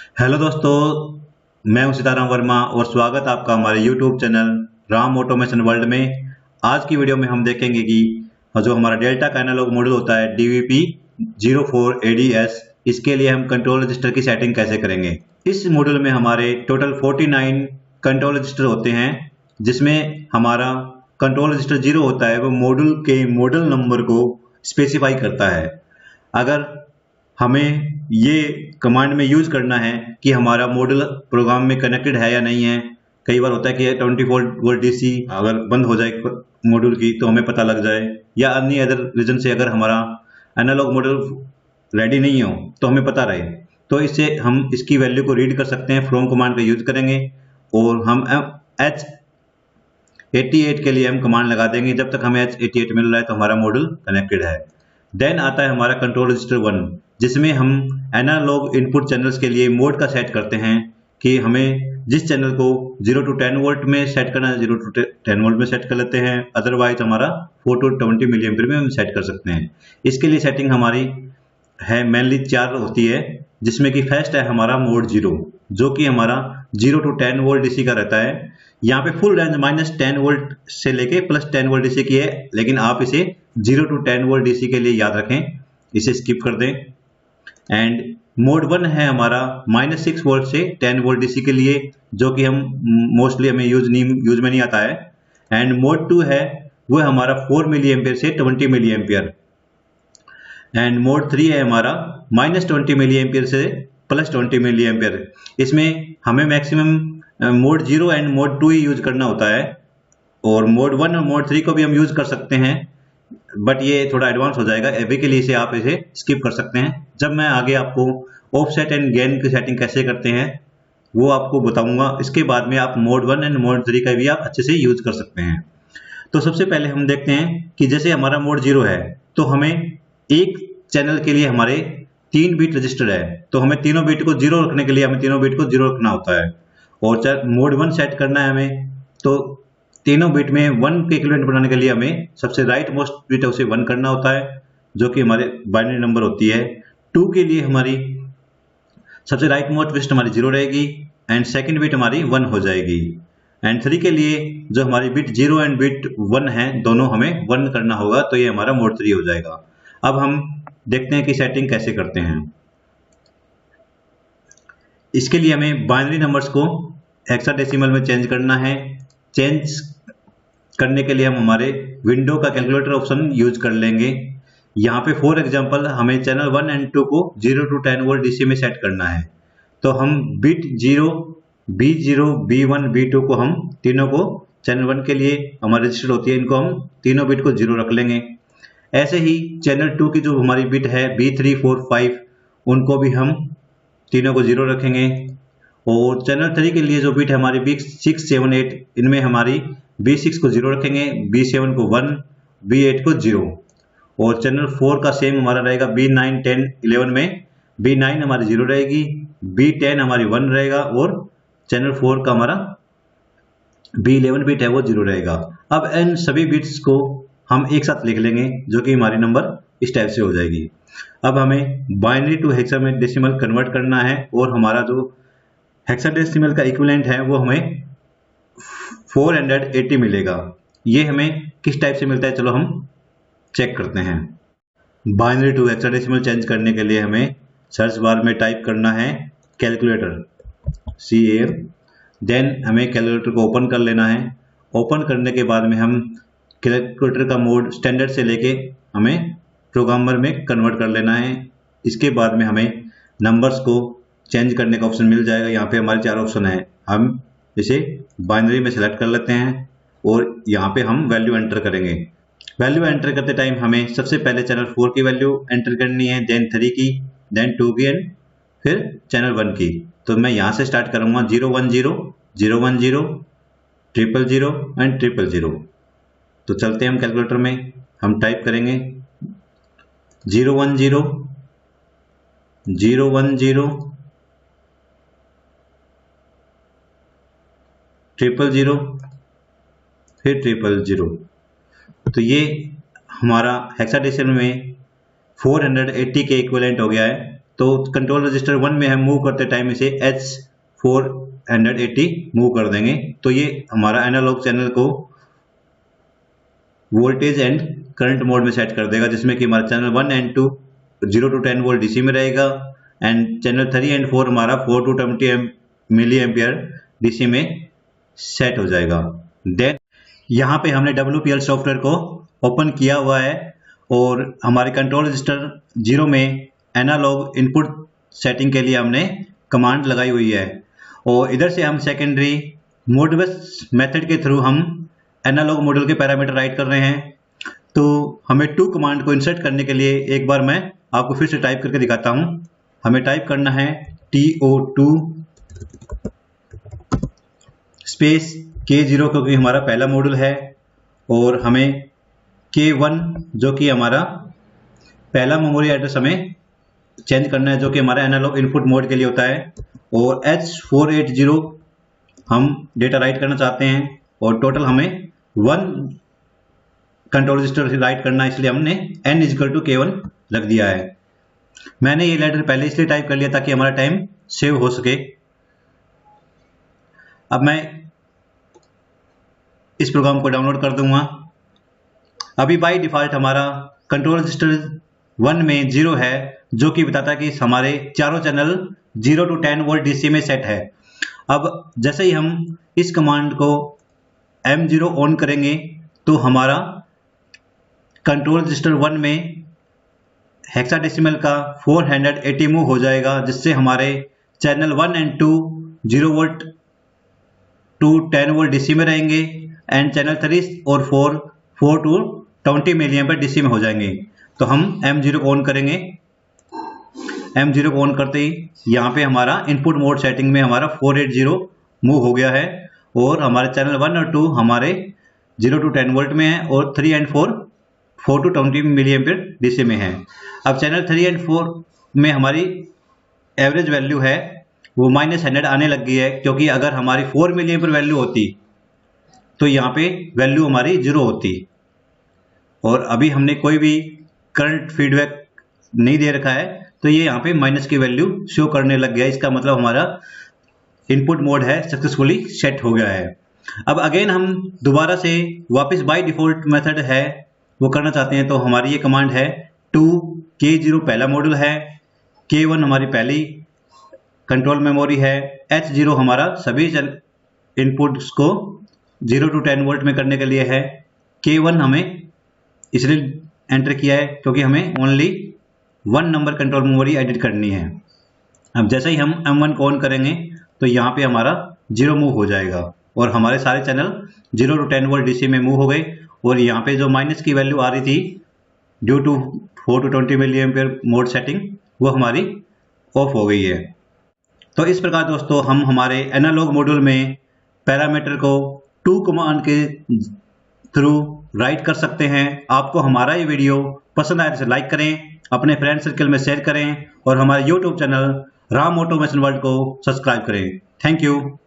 Hello दोस्तों, मैं हूं सीताराम वर्मा और स्वागत आपका हमारे YouTube channel Ram automation world में। आज की वीडियो में हम देखेंगे कि जो हमारा डेल्टा का एनालॉग मॉडल होता है DVP 04 ADS, इसके लिए हम कंट्रोल रजिस्टर की सेटिंग कैसे करेंगे। इस मॉडल में हमारे टोटल 49 कंट्रोल रजिस्टर होते हैं, जिसमें हमारा कंट्रोल रजिस्टर 0 होता है वो मॉडल के मॉडल नंबर को स्पेसिफाई करता है। अगर हमें ये कमांड में यूज करना है कि हमारा मॉडल प्रोग्राम में कनेक्टेड है या नहीं है। कई बार होता है कि 24 वोल्ट डीसी अगर बंद हो जाए मॉड्यूल की तो हमें पता लग जाए, या अन्य अदर रीजन से अगर हमारा एनालॉग मॉडल रेडी नहीं हो तो हमें पता रहे। तो इससे हम इसकी वैल्यू को रीड कर सकते हैं, फ्रॉम कमांड का यूज करेंगे और हम H88 के लिए हम कमांड लगा देंगे। जब तक हमें H88 मिल रहा है तो हमारा मॉडल कनेक्टेड है। देन आता है हमारा कंट्रोल रजिस्टर 1, जिसमें हम एनालॉग इनपुट चैनल्स के लिए मोड का सेट करते हैं कि हमें जिस चैनल को 0 to 10 वोल्ट में सेट करना है 0 to 10 वोल्ट में सेट कर लेते हैं, अदरवाइज हमारा 4 to 20 मिली एम्पीयर में हम सेट कर सकते हैं। इसके लिए सेटिंग हमारी है मेनली 4 होती है, जिसमें कि फर्स्ट है हमारा मोड 0, जो कि हमारा 0 to 10 वोल्ट डीसी का रहता है। यहाँ पे फुल रेंज -10 वोल्ट से लेके +10 वोल्ट डीसी की है, लेकिन आप इसे 0 to 10 वोल्ट डीसी के लिए याद रखें, इसे स्किप कर दें। एंड मोड 1 है हमारा -6 वोल्ट से 10 वोल्ट डीसी के लिए, जो कि हम मोस्टली हमें यूज में नहीं आता है। एंड मोड 2 है वो है हमारा 4 मिली एम्पियर से 20 मिली एम्पियर। एंड मोड 3 है हमारा -20 मिली एम्पियर से +20 मिली एम्पियर। इसमें हमें मैक्सिमम मोड 0 एंड मोड 2 ही यूज करना होता है, और मोड 1 और मोड 3 को भी हम यूज कर सकते हैं, बट ये थोड़ा एडवांस हो जाएगा। अभी के लिए इसे आप इसे स्किप कर सकते हैं। जब मैं आगे आपको ऑफसेट एंड गेन की सेटिंग कैसे करते हैं वो आपको बताऊंगा। इसके बाद में आप मोड 1 एंड मोड 3 का भी आप अच्छे से यूज कर सकते हैं। तो सबसे पहले हम देखते हैं कि जैसे हमारा मोड 0 है तो हमें एक चैनल के लिए हमारे 3 बिट रजिस्टर है, तो हमें तीनों बिट को 0 रखने के लिए हमें तीनों बिट को 0 रखना होता है। और मोड 1 सेट करना है हमें, तो तीनों बिट में 1 के इक्विवेलेंट बनाने के लिए हमें सबसे राइट मोस्ट बिट है उसे 1 करना होता है, जो कि हमारे बाइनरी नंबर होती है। 2 के लिए हमारी सबसे राइट मोस्ट बिट हमारी 0 रहेगी एंड सेकंड बिट हमारी 1 हो जाएगी। एंड 3 के लिए जो हमारी बिट 0 एंड बिट 1 है दोनों हमें 1 करना होगा, तो ये हमारा मोड 3 हो जाएगा। अब हम देखते हैं कि सेटिंग कैसे करते हैं। इसके लिए हमें बाइनरी नंबर्स को हेक्साडेसिमल में चेंज करना है। चेंज करने के लिए हम हमारे विंडो का कैलकुलेटर ऑप्शन यूज कर लेंगे। यहाँ पे फॉर एग्जांपल हमें चैनल 1 एंड 2 को 0 to 10 वोल्ट डीसी में सेट करना है, तो हम बिट 0, B0, B1, B2 को हम तीनों को चैनल 1 के लिए हमारी रजिस्टर होती है, इनको हम तीनों बिट को 0 रख लेंगे। ऐसे ही चैनल 2 की जो हमारी बिट है B3, 4, 5, उनको भी हम तीनों को 0 रखेंगे। और चैनल 3 के लिए जो बिट है हमारी B6, 7, 8, इनमें हमारी B6 को 0 रखेंगे, B7 को 1, B8 को 0। और चैनल 4 का सेम हमारा रहेगा B9, 10, 11 में B9 हमारी 0 रहेगी, B10 हमारी 1 रहेगा, और चैनल 4 का हमारा B11 बिट है वो 0 रहेगा। अब इन सभी बिट्स को हम एक साथ लिख लेंगे, जो कि हमारी नंबर इस टाइप से हो जाएगी। अब हमें बाइनरी टू हेक्साडेसिमल कन्वर्ट करना है, और हमारा जो हेक्साडेसिमल का इक्विवेलेंट है वो हमें 480 मिलेगा। ये हमें किस टाइप से मिलता है, चलो हम चेक करते हैं। बाइनरी टू हेक्साडेसिमल चेंज करने के लिए हमें सर्च बार में टाइप करना है कैलकुलेटर, CAL। देन हमें कैलकुलेटर को ओपन कर लेना है। ओपन करने के बाद में हम कैलकुलेटर का मोड स्टैंडर्ड से लेके हमें प्रोग्रामर में कन्वर्ट कर लेना है। इसके बाद में हमें नंबर्स को चेंज करने का ऑप्शन मिल जाएगा। यहाँ पे हमारे 4 ऑप्शन है, हम इसे बाइनरी में सेलेक्ट कर लेते हैं और यहाँ पे हम वैल्यू एंटर करेंगे। वैल्यू एंटर करते टाइम हमें सबसे पहले चैनल 4 की वैल्यू एंटर करनी है, देन 3 की, देन 2 की, एंड फिर चैनल 1 की। तो मैं यहाँ से स्टार्ट करूँगा 010, 010, 000 एंड 000। तो चलते हैं हम कैलकुलेटर में, हम टाइप करेंगे 010, 010, 000, फिर 000। तो ये हमारा हेक्साडेसिमल में 480 के इक्विवेलेंट हो गया है। तो कंट्रोल रजिस्टर 1 में हम मूव करते टाइम इसे H480 मूव कर देंगे। तो ये हमारा एनालॉग चैनल को वोल्टेज एंड करंट मोड में सेट कर देगा, जिसमें कि हमारा channel 1 and 2 0 to 10 volt DC में रहेगा एंड चैनल 3 एंड 4 हमारा 4 to 20 मिली एम्पियर डीसी में सेट हो जाएगा। देन यहाँ पे हमने WPL सॉफ्टवेयर को ओपन किया हुआ है और हमारे कंट्रोल रजिस्टर 0 में एनालॉग इनपुट सेटिंग के लिए हमने कमांड लगाई हुई है और इधर से हम सेकेंडरी मोडबस मेथड के थ्रू हम एनालॉग मॉड्यूल के पैरामीटर राइट कर रहे हैं। तो हमें टू कमांड को इंसर्ट करने के लिए एक बार मैं आपको फिर से टाइप करके दिखाता हूं। हमें टाइप करना है TO2 स्पेस K0 क्योंकि हमारा पहला मॉड्यूल है और हमें K1 जो कि हमारा पहला मेमोरी एड्रेस हमें चेंज करना है, जो कि हमारा एनालॉग इनपुट मोड के लिए होता है, और H480 हम डेटा राइट करना चाहते हैं और टोटल हमें 1 कंट्रोल रजिस्टर राइट करना है, इसलिए हमने n = K1 रख दिया है। मैंने ये लेटर पहले इसलिए टाइप कर लिया ताकि हमारा टाइम सेव हो सके। अब मैं इस प्रोग्राम को डाउनलोड कर दूंगा। अभी बाय डिफॉल्ट हमारा कंट्रोल रजिस्टर 1 में 0 है, जो कि बताता है कि हमारे चारों चैनल 0 to 10 वोल्ट डीसी में सेट है। अब जैसे ही हम इस कमांड को M0 ऑन करेंगे तो हमारा कंट्रोल रजिस्टर 1 में हेक्साडेसिमल का 480 मूव हो जाएगा, जिससे हमारे channel 1 and 2 0 volt to 10 volt DC में रहेंगे एंड चैनल 3 और 4 to 20 मिली एम्पीयर डीसी में हो जाएंगे। तो हम M0 ऑन करेंगे। M0 ऑन करते ही यहाँ पे हमारा इनपुट मोड सेटिंग में हमारा 480 मूव हो गया है और हमारे चैनल 1 और 2 हमारे 0 to 10 वोल्ट में है और 3 and 4 to 20 milliampere DC में है। अब चैनल 3 and 4 में हमारी एवरेज वैल्यू है वो -100 आने लग गई है, क्योंकि अगर हमारी 4 मिली एम्पीयर वैल्यू होती तो यहाँ पे वैल्यू हमारी 0 होती और अभी हमने कोई भी करंट फीडबैक नहीं दे रखा है, तो ये यहाँ पे माइनस की वैल्यू शो करने लग गया है। इसका मतलब हमारा इनपुट मोड है सक्सेसफुली सेट हो गया है। अब अगेन हम दोबारा से वापस बाय डिफॉल्ट मेथड है वो करना चाहते हैं, तो हमारी ये कमांड है 2K0 पहला मॉड्यूल है, K1 हमारी पहली कंट्रोल मेमोरी है, H0 हमारा सभी इनपुट्स को 0 to 10 वोल्ट में करने के लिए है, K1 हमें इसलिए एंटर किया है क्योंकि हमें only 1 number control memory edit करनी है। अब जैसे ही हम M1 को ऑन करेंगे तो यहाँ पे हमारा 0 मूव हो जाएगा और हमारे सारे चैनल 0 to 10 वोल्ट डीसी में मूव हो गए और यहाँ पे जो माइनस की वैल्यू आ रही थी due to 4 to 20 milliampere mode setting वो हमारी ऑफ हो गई है। तो इस प्रकार दोस्तों हम हमारे एनालॉग मॉड्यूल में पैरामीटर को टू कमांड के थ्रू राइट कर सकते हैं। आपको हमारा ये वीडियो पसंद आए तो लाइक करें, अपने फ्रेंड सर्कल में शेयर करें और हमारे YouTube channel Ram automation world को सब्सक्राइब करें। Thank you.